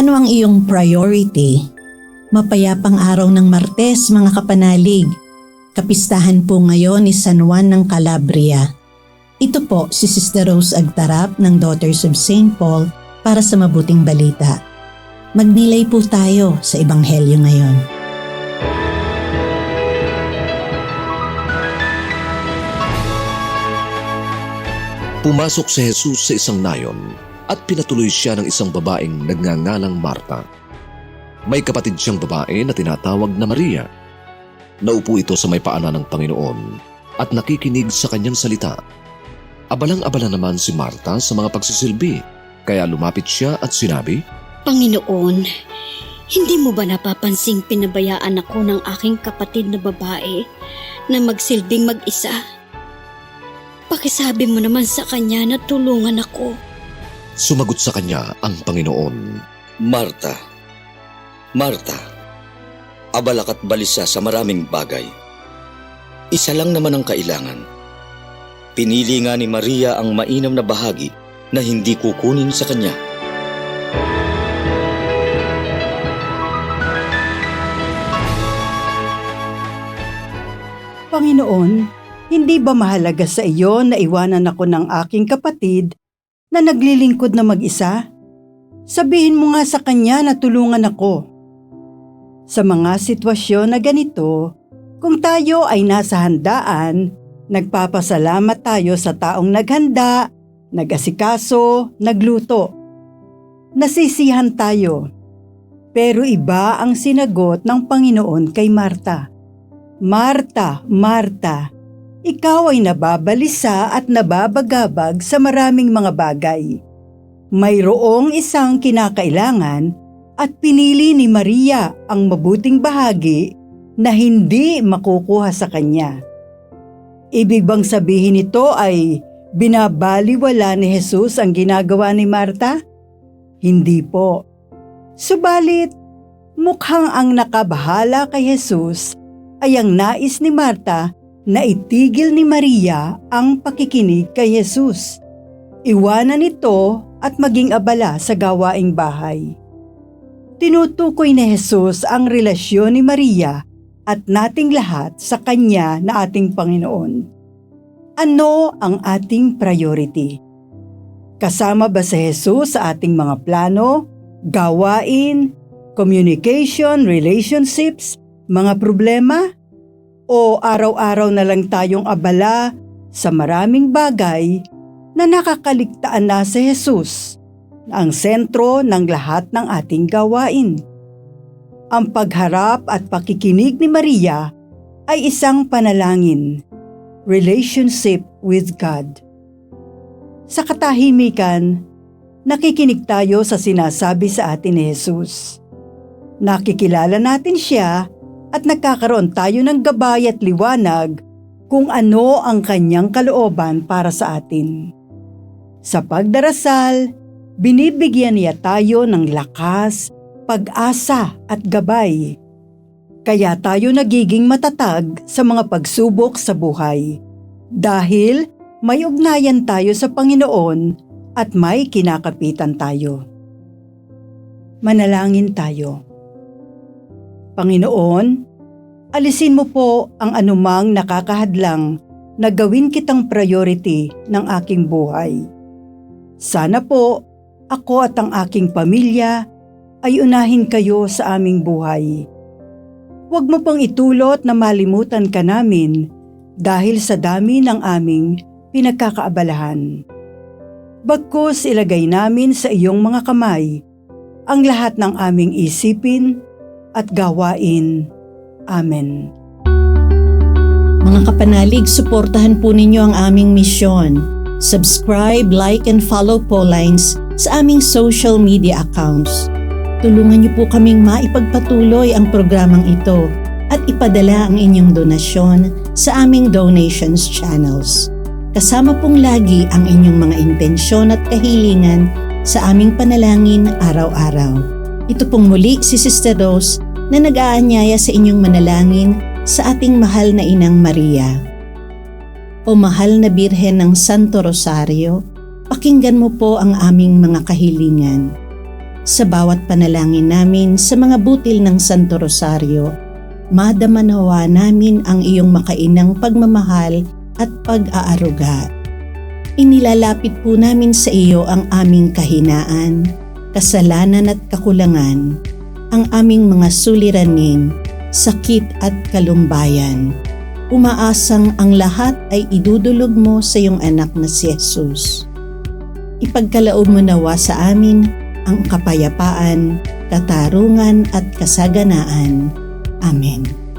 Ano ang iyong priority? Mapayapang araw ng Martes, mga kapanalig. Kapistahan po ngayon ni San Juan ng Calabria. Ito po si Sister Rose Agtarap ng Daughters of St. Paul para sa mabuting balita. Magnilay po tayo sa Ebanghelyo ngayon. Pumasok si Jesus sa isang nayon at pinatuloy siya ng isang babaeng nagngangalang Marta. May kapatid siyang babae na tinatawag na Maria. Naupo ito sa may paanan ng Panginoon at nakikinig sa kanyang salita. Abalang-abala naman si Marta sa mga pagsisilbi, kaya lumapit siya at sinabi, Panginoon, hindi mo ba napapansing pinabayaan ako ng aking kapatid na babae na magsilbing mag-isa? Pakisabi mo naman sa kanya na tulungan ako. Sumagot sa kanya ang Panginoon, Marta, Marta, abala ka't balisa sa maraming bagay. Isa lang naman ang kailangan. Pinili nga ni Maria ang mainam na bahagi na hindi kukunin sa kanya. Panginoon, hindi ba mahalaga sa iyo na iwanan ako ng aking kapatid na naglilingkod na mag-isa? Sabihin mo nga sa kanya na tulungan ako. Sa mga sitwasyon na ganito, kung tayo ay nasa handaan, nagpapasalamat tayo sa taong naghanda, nag-asikaso, nagluto. Nasisihan tayo. Pero iba ang sinagot ng Panginoon kay Marta. Marta, Marta, ikaw ay nababalisa at nababagabag sa maraming mga bagay. Mayroong isang kinakailangan at pinili ni Maria ang mabuting bahagi na hindi makukuha sa kanya. Ibig bang sabihin nito ay binabaliwala ni Jesus ang ginagawa ni Marta? Hindi po. Subalit, mukhang ang nakabahala kay Jesus ay ang nais ni Marta na itigil ni Maria ang pakikinig kay Jesus. Iwanan ito at maging abala sa gawaing bahay. Tinutukoy ni Jesus ang relasyon ni Maria at nating lahat sa Kanya na ating Panginoon. Ano ang ating priority? Kasama ba si Jesus sa ating mga plano, gawain, communication, relationships, mga problema? O araw-araw na lang tayong abala sa maraming bagay na nakakaligtaan na si Jesus na ang sentro ng lahat ng ating gawain? Ang pagharap at pakikinig ni Maria ay isang panalangin, relationship with God. Sa katahimikan, nakikinig tayo sa sinasabi sa atin ni Jesus. Nakikilala natin siya at nagkakaroon tayo ng gabay at liwanag kung ano ang kanyang kalooban para sa atin. Sa pagdarasal, binibigyan niya tayo ng lakas, pag-asa at gabay. Kaya tayo nagiging matatag sa mga pagsubok sa buhay dahil may ugnayan tayo sa Panginoon at may kinakapitan tayo. Manalangin tayo. Panginoon, alisin mo po ang anumang nakakahadlang na gawin kitang priority ng aking buhay. Sana po ako at ang aking pamilya ay unahin kayo sa aming buhay. Huwag mo pang itulot na malimutan ka namin dahil sa dami ng aming pinagkakaabalahan. Bagkus ilagay namin sa iyong mga kamay ang lahat ng aming isipin at gawain. Amen. Mga kapanalig, suportahan po ninyo ang aming misyon. Subscribe, like, and follow Paulines sa aming social media accounts. Tulungan niyo po kaming maipagpatuloy ang programang ito at ipadala ang inyong donasyon sa aming donations channels. Kasama pong lagi ang inyong mga intensyon at kahilingan sa aming panalangin araw-araw. Ito pong muli si Sister Rose na nag-aanyaya sa inyong manalangin sa ating mahal na Inang Maria. O mahal na Birhen ng Santo Rosario, pakinggan mo po ang aming mga kahilingan. Sa bawat panalangin namin sa mga butil ng Santo Rosario, madama nawa namin ang iyong makainang pagmamahal at pag-aaruga. Inilalapit po namin sa iyo ang aming kahinaan, kasalanan at kakulangan, ang aming mga suliraning, sakit at kalumbayan. Umaasang ang lahat ay idudulog mo sa iyong anak na si Jesus. Ipagkaloob mo nawa sa amin ang kapayapaan, katarungan at kasaganaan. Amen.